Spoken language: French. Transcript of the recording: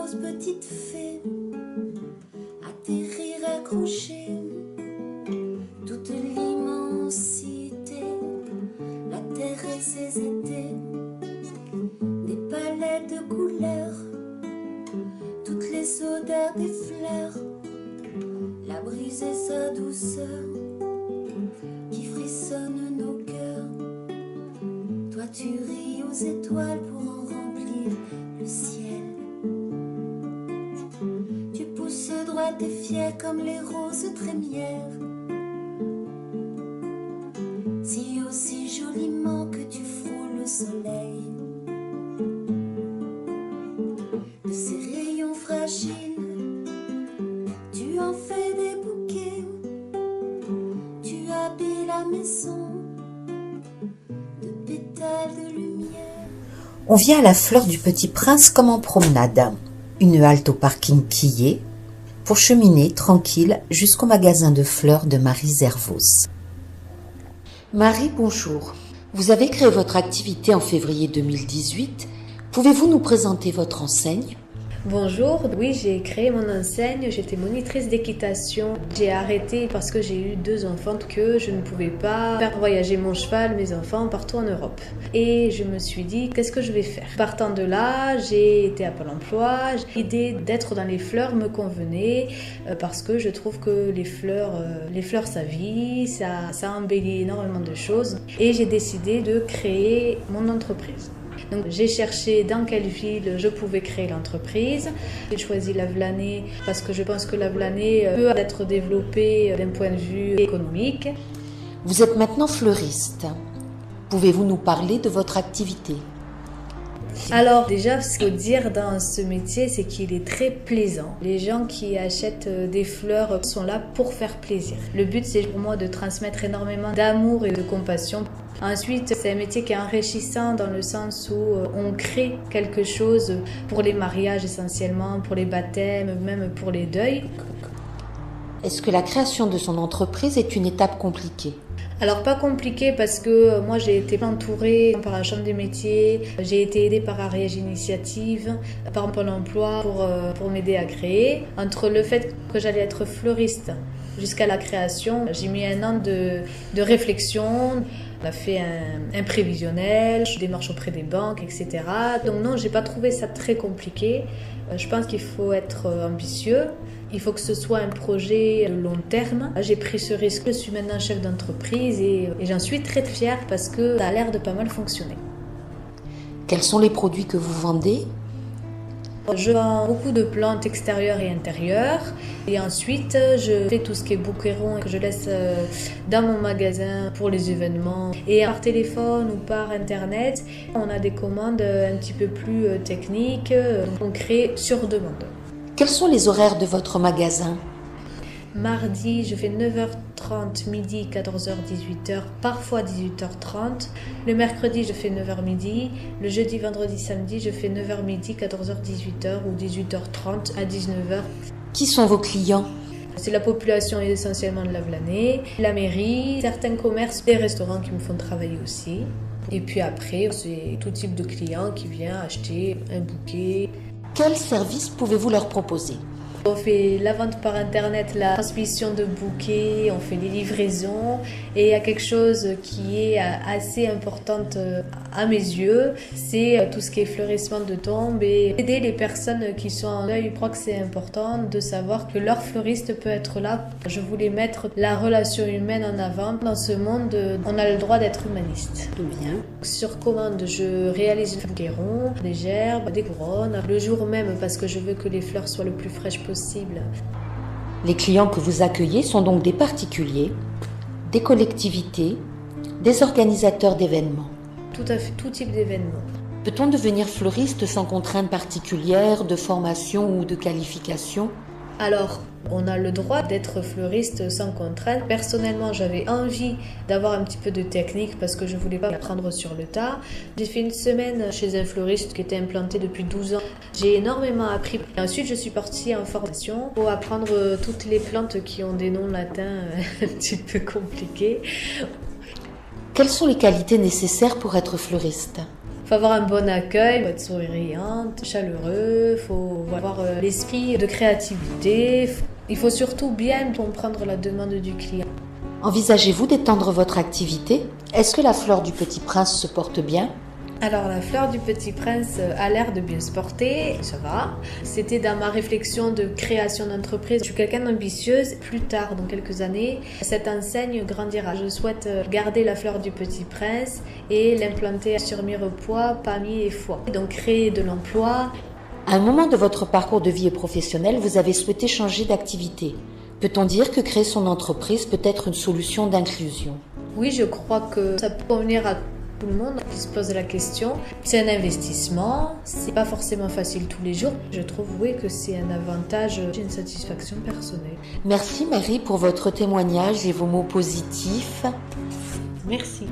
rose petite fée, atterrir accrochée, toute l'immensité, la terre et ses étés, des palettes de couleurs, toutes les odeurs des fleurs, la brise et sa douceur qui frissonnent nos cœurs. Toi tu ris aux étoiles pour en remplir le ciel. Tu pousses droite et fière comme les roses trémières, si aussi joliment que tu frôles le soleil. De ces rayons fragiles, tu en fais des bouquets, tu habilles la maison de pétales de lumière. On vient à la Fleur du Petit Prince comme en promenade. Une halte au parking Quillet pour cheminer tranquille jusqu'au magasin de fleurs de Marie Zervos. Marie, bonjour. Vous avez créé votre activité en février 2018. Pouvez-vous nous présenter votre enseigne ? Bonjour, oui, j'ai créé mon enseigne, j'étais monitrice d'équitation. J'ai arrêté parce que j'ai eu 2 enfants que je ne pouvais pas faire voyager mon cheval, mes enfants, partout en Europe. Et je me suis dit, qu'est-ce que je vais faire ? Partant de là, j'ai été à Pôle emploi. L'idée d'être dans les fleurs me convenait parce que je trouve que les fleurs ça vit, ça embellit énormément de choses. Et j'ai décidé de créer mon entreprise. Donc, j'ai cherché dans quelle ville je pouvais créer l'entreprise. J'ai choisi Lavelanet parce que je pense que Lavelanet peut être développé d'un point de vue économique. Vous êtes maintenant fleuriste. Pouvez-vous nous parler de votre activité ? Alors déjà, ce qu'il faut dire dans ce métier, c'est qu'il est très plaisant. Les gens qui achètent des fleurs sont là pour faire plaisir. Le but, c'est pour moi de transmettre énormément d'amour et de compassion. Ensuite, c'est un métier qui est enrichissant dans le sens où on crée quelque chose pour les mariages essentiellement, pour les baptêmes, même pour les deuils. Est-ce que la création de son entreprise est une étape compliquée ? Alors pas compliqué parce que moi j'ai été entourée par la Chambre des métiers, j'ai été aidée par Ariège Initiative, par Pôle emploi pour m'aider à créer. Entre le fait que j'allais être fleuriste jusqu'à la création, j'ai mis 1 an de réflexion. On a fait un prévisionnel, je démarche auprès des banques, etc. Donc non, j'ai pas trouvé ça très compliqué. Je pense qu'il faut être ambitieux. Il faut que ce soit un projet de long terme. J'ai pris ce risque. Je suis maintenant chef d'entreprise et j'en suis très fière parce que ça a l'air de pas mal fonctionner. Quels sont les produits que vous vendez ? Je vends beaucoup de plantes extérieures et intérieures. Et ensuite, je fais tout ce qui est bouqueron que je laisse dans mon magasin pour les événements. Et par téléphone ou par Internet, on a des commandes un petit peu plus techniques. On crée sur demande. Quels sont les horaires de votre magasin ? Mardi, je fais 9h30, midi, 14h, 18h, parfois 18h30. Le mercredi, je fais 9h midi. Le jeudi, vendredi, samedi, je fais 9h midi, 14h, 18h ou 18h30 à 19h. Qui sont vos clients ? C'est la population essentiellement de Lavelanet, la mairie, certains commerces, des restaurants qui me font travailler aussi. Et puis après, c'est tout type de clients qui vient acheter un bouquet. Quels services pouvez-vous leur proposer ? On fait la vente par internet, la transmission de bouquets, on fait les livraisons et il y a quelque chose qui est assez importante à mes yeux, c'est tout ce qui est fleurissement de tombes et aider les personnes qui sont en deuil. Je crois que c'est important de savoir que leur fleuriste peut être là. Je voulais mettre la relation humaine en avant. Dans ce monde, on a le droit d'être humaniste. Bien. Sur commande, je réalise des bouquerons, des gerbes, des couronnes, le jour même parce que je veux que les fleurs soient le plus fraîches possible. Les clients que vous accueillez sont donc des particuliers, des collectivités, des organisateurs d'événements. Tout à fait, tout type d'événements. Peut-on devenir fleuriste sans contrainte particulière de formation ou de qualification ? Alors, on a le droit d'être fleuriste sans contrainte. Personnellement, j'avais envie d'avoir un petit peu de technique parce que je voulais pas apprendre sur le tas. J'ai fait 1 semaine chez un fleuriste qui était implanté depuis 12 ans. J'ai énormément appris. Ensuite, je suis partie en formation pour apprendre toutes les plantes qui ont des noms latins un petit peu compliqués. Quelles sont les qualités nécessaires pour être fleuriste ? faut avoir un bon accueil, faut être souriante, chaleureux, faut avoir l'esprit de créativité. Il faut surtout bien comprendre la demande du client. Envisagez-vous d'étendre votre activité? Est-ce que la fleur du Petit Prince se porte bien? Alors la fleur du Petit Prince a l'air de bien se porter, ça va. C'était dans ma réflexion de création d'entreprise. Je suis quelqu'un d'ambitieuse. Plus tard, dans quelques années, cette enseigne grandira. Je souhaite garder la fleur du Petit Prince et l'implanter sur Mirepoix, Pamiers et Foix. Donc créer de l'emploi. À un moment de votre parcours de vie et professionnel, vous avez souhaité changer d'activité. Peut-on dire que créer son entreprise peut être une solution d'inclusion? Oui, je crois que ça peut convenir à tout le monde qui se pose la question. C'est un investissement, c'est pas forcément facile tous les jours. Je trouve, oui, que c'est un avantage, j'ai une satisfaction personnelle. Merci Marie pour votre témoignage et vos mots positifs. Merci.